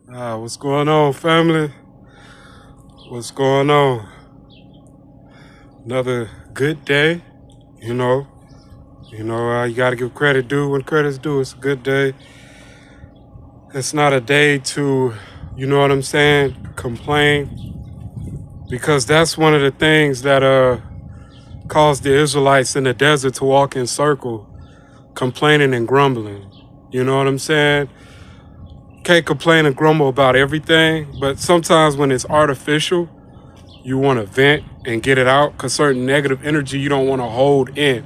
What's going on, family? What's going on? Another good day, you know. You gotta give credit due when credit's due. It's a good day. It's not a day to, you know what I'm saying, complain, because that's one of the things that caused the Israelites in the desert to walk in circle, complaining and grumbling. You know what I'm saying? Can't complain and grumble about everything, but sometimes when it's artificial, you want to vent and get it out, because certain negative energy you don't want to hold in.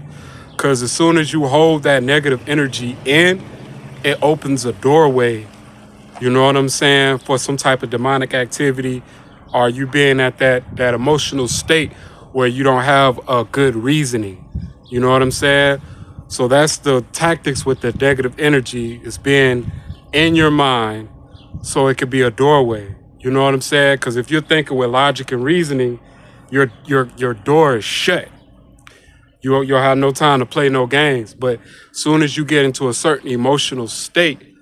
Because as soon as you hold that negative energy in, it opens a doorway, you know what I'm saying, for some type of demonic activity, or you being at that emotional state where you don't have a good reasoning. You know what I'm saying? So that's the tactics with the negative energy, is being in your mind so it could be a doorway. You know what I'm saying? Because if you're thinking with logic and reasoning, your door is shut. You'll have no time to play no games. But soon as you get into a certain emotional state,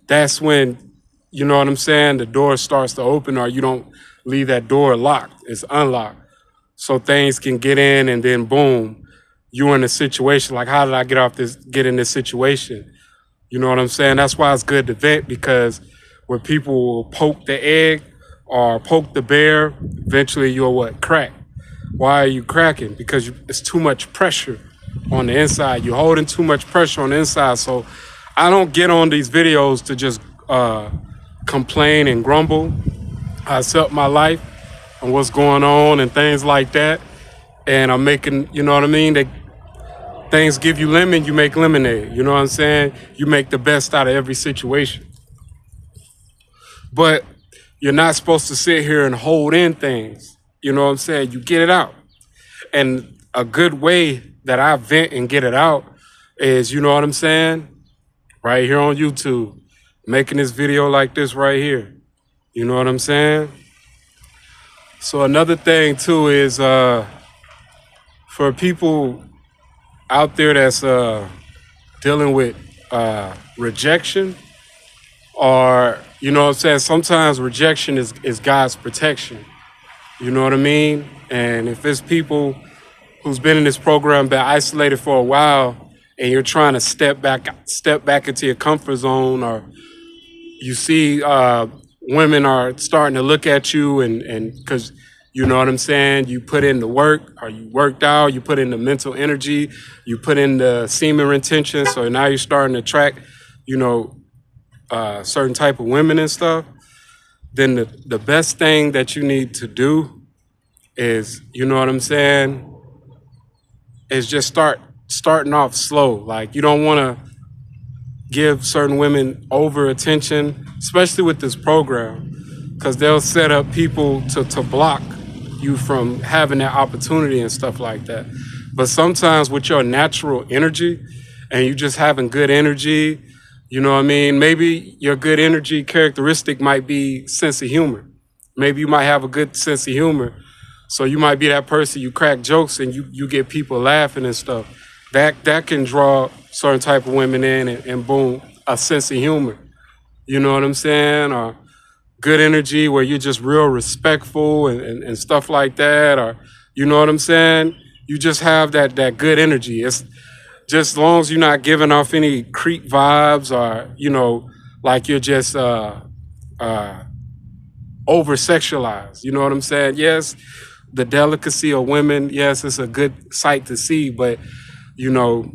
that's when, you know what I'm saying, the door starts to open, or you don't leave that door locked. It's unlocked. So things can get in, and then boom, you're in a situation like, how did I get in this situation? You know what I'm saying? That's why it's good to vent, because where people will poke the egg or poke the bear, eventually you'll crack. Why are you cracking? Because it's too much pressure on the inside. You're holding too much pressure on the inside. So I don't get on these videos to just complain and grumble. I accept my life and what's going on and things like that. And I'm making, you know what I mean? Things give you lemon, you make lemonade. You know what I'm saying? You make the best out of every situation. But you're not supposed to sit here and hold in things. You know what I'm saying? You get it out. And a good way that I vent and get it out is, you know what I'm saying, right here on YouTube, making this video like this right here. You know what I'm saying? So another thing too is for people out there that's dealing with rejection, or, you know what I'm saying, sometimes rejection is God's protection. You know what I mean? And if it's people who's been in this program, been isolated for a while, and you're trying to step back into your comfort zone, or you see women are starting to look at you, and because, you know what I'm saying, you put in the work, or you worked out, you put in the mental energy, you put in the semen retention, so now you're starting to attract, you know, certain type of women and stuff. Then the best thing that you need to do is, you know what I'm saying, is just starting off slow. Like, you don't want to give certain women over attention, especially with this program, because they'll set up people to block you from having that opportunity and stuff like that. But sometimes with your natural energy, and you just having good energy, you know what I mean? Maybe your good energy characteristic might be sense of humor. Maybe you might have a good sense of humor. So you might be that person, you crack jokes and you get people laughing and stuff. That can draw certain type of women in, and boom, a sense of humor. You know what I'm saying? Or good energy where you're just real respectful and stuff like that. Or, you know what I'm saying? You just have that good energy. It's just, as long as you're not giving off any creep vibes, or, you know, like you're just over sexualized. You know what I'm saying? Yes, the delicacy of women, yes, it's a good sight to see, but, you know,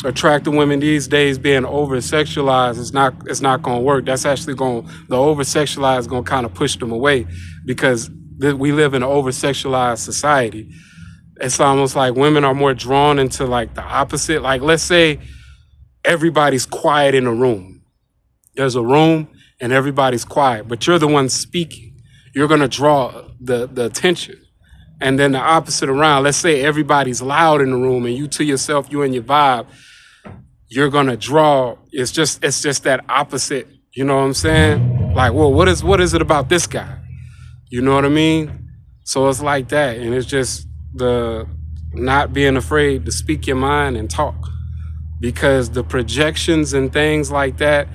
attractive women these days being over sexualized, it's not going to work. That's actually the over sexualized is going to kind of push them away, because we live in an over sexualized society. It's almost like women are more drawn into like the opposite. Like, let's say everybody's quiet in a room. There's a room and everybody's quiet, but you're the one speaking. You're going to draw the attention. And then the opposite around, let's say everybody's loud in the room and you to yourself, you and your vibe, you're going to draw. It's just that opposite. You know what I'm saying? Like, well, what is it about this guy? You know what I mean? So it's like that. And it's just the not being afraid to speak your mind and talk, because the projections and things like that,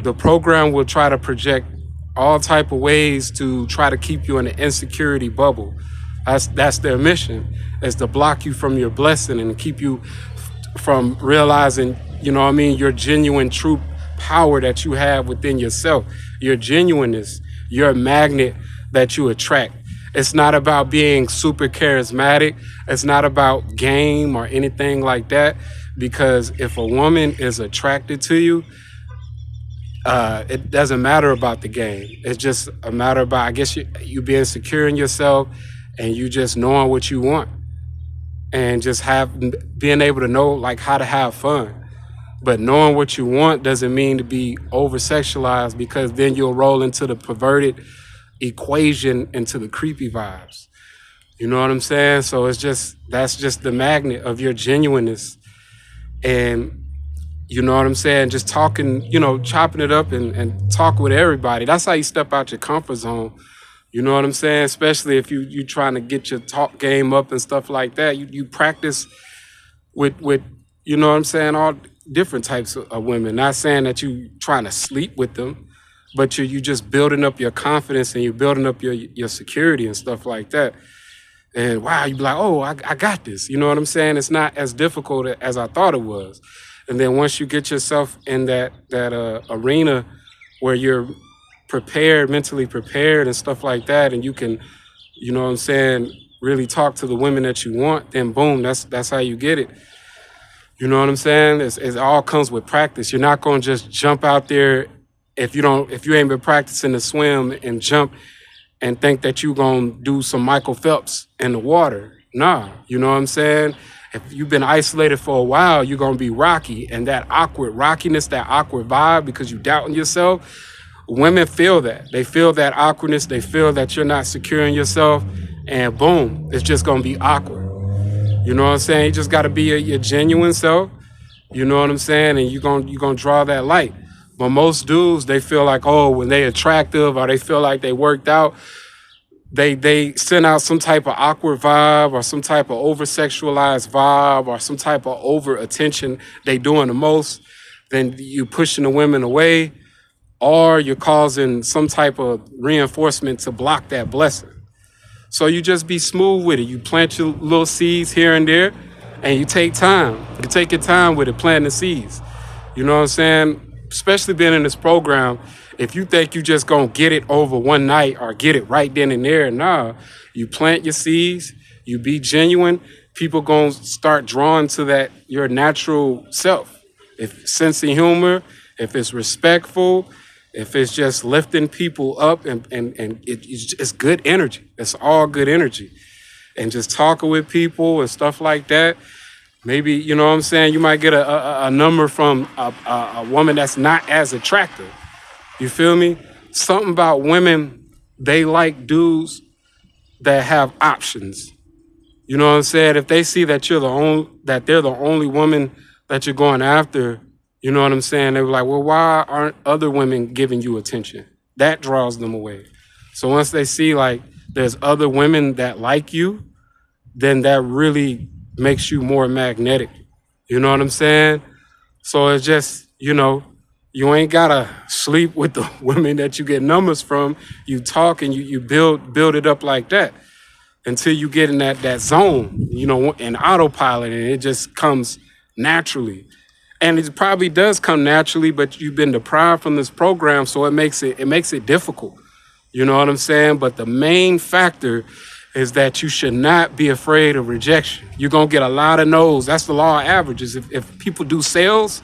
the program will try to project all type of ways to try to keep you in an insecurity bubble. That's their mission, is to block you from your blessing and keep you from realizing, you know what I mean, your genuine true power that you have within yourself, your genuineness, your magnet that you attract. It's not about being super charismatic. It's not about game or anything like that. Because if a woman is attracted to you, it doesn't matter about the game. It's just a matter about, I guess, you being secure in yourself and you just knowing what you want and just being able to know like how to have fun. But knowing what you want doesn't mean to be over sexualized, because then you'll roll into the perverted equation, into the creepy vibes. You know what I'm saying? So that's just the magnet of your genuineness. And you know what I'm saying? Just talking, chopping it up and talk with everybody. That's how you step out your comfort zone. You know what I'm saying? Especially if you trying to get your talk game up and stuff like that. You practice with you know what I'm saying, all different types of women. Not saying that you trying to sleep with them, but you just building up your confidence and you're building up your security and stuff like that. And wow, you be like, oh, I got this. You know what I'm saying? It's not as difficult as I thought it was. And then once you get yourself in that arena where you're prepared, mentally prepared and stuff like that, and you can, you know what I'm saying, really talk to the women that you want, then boom, that's how you get it. You know what I'm saying? It all comes with practice. You're not going to just jump out there if you ain't been practicing to swim and jump and think that you're going to do some Michael Phelps in the water. Nah, you know what I'm saying? If you've been isolated for a while, you're going to be rocky. And that awkward rockiness, that awkward vibe, because you doubting yourself, women feel that. They feel that awkwardness. They feel that you're not secure in yourself. And boom, it's just going to be awkward. You know what I'm saying? You just got to be your genuine self. You know what I'm saying? And you're gonna draw that light. But most dudes, they feel like, oh, when they attractive or they feel like they worked out, they send out some type of awkward vibe or some type of over-sexualized vibe or some type of over-attention. They doing the most. Then you pushing the women away, or you're causing some type of reinforcement to block that blessing. So you just be smooth with it. You plant your little seeds here and there, and you take time. You take your time with it, planting the seeds. You know what I'm saying? Especially being in this program, if you think you just gonna get it over one night or get it right then and there, nah. You plant your seeds, you be genuine, people gonna start drawing to that, your natural self. If sense of humor, if it's respectful, if it's just lifting people up and it's good energy. It's all good energy. And just talking with people and stuff like that. Maybe, you know what I'm saying, you might get a number from a woman that's not as attractive. You feel me? Something about women, they like dudes that have options. You know what I'm saying? If they see that they're the only woman that you're going after, you know what I'm saying? They were like, well, why aren't other women giving you attention? That draws them away. So once they see like there's other women that like you, then that really makes you more magnetic. You know what I'm saying? So it's just, you ain't gotta sleep with the women that you get numbers from. You talk and you build it up like that until you get in that zone, in autopilot, and it just comes naturally. And it probably does come naturally, but you've been deprived from this program, so it makes it difficult. You know what I'm saying? But the main factor is that you should not be afraid of rejection. You're gonna get a lot of no's. That's the law of averages. If people do sales,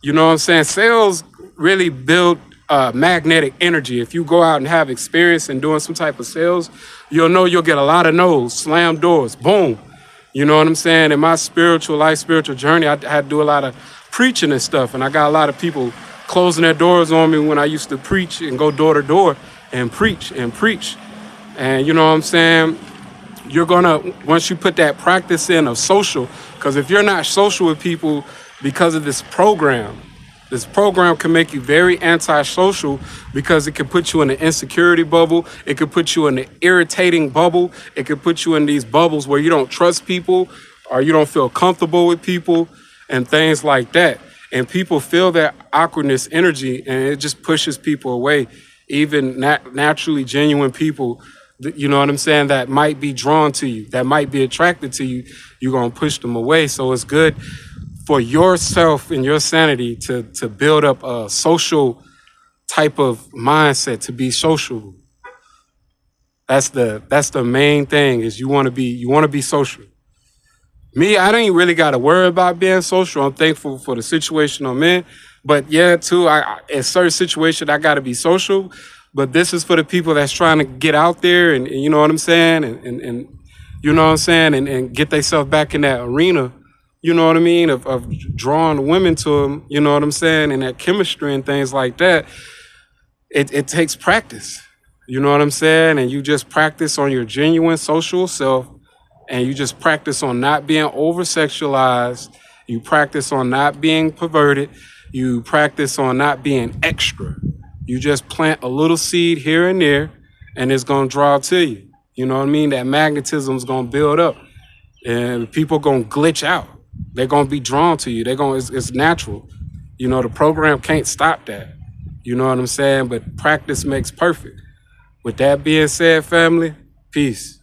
you know what I'm saying? Sales really build magnetic energy. If you go out and have experience in doing some type of sales, you'll know you'll get a lot of no's, slam doors, boom. You know what I'm saying? In my spiritual journey, I had to do a lot of preaching and stuff. And I got a lot of people closing their doors on me when I used to preach and go door to door and preach and preach. And you know what I'm saying? You're gonna, once you put that practice in of social, because if you're not social with people because of this program can make you very antisocial, because it can put you in an insecurity bubble. It could put you in an irritating bubble. It could put you in these bubbles where you don't trust people or you don't feel comfortable with people and things like that. And people feel that awkwardness energy, and it just pushes people away. even naturally genuine people, you know what I'm saying, that might be drawn to you, that might be attracted to you, you're gonna push them away. So it's good for yourself and your sanity to build up a social type of mindset, to be sociable. That's the main thing, is you want to be social. Me, I don't really got to worry about being social. I'm thankful for the situation I'm in. But yeah, too, in certain situations, I got to be social. But this is for the people that's trying to get out there and you know what I'm saying? And you know what I'm saying? And get themselves back in that arena, you know what I mean? Of drawing women to them, you know what I'm saying? And that chemistry and things like that. It takes practice. You know what I'm saying? And you just practice on your genuine social self, and you just practice on not being over sexualized. You practice on not being perverted. You practice on not being extra. You just plant a little seed here and there, and it's gonna draw to you. You know what I mean? That magnetism is gonna build up, and people gonna glitch out. They're gonna be drawn to you. It's natural. You know, the program can't stop that. You know what I'm saying? But practice makes perfect. With that being said, family, peace.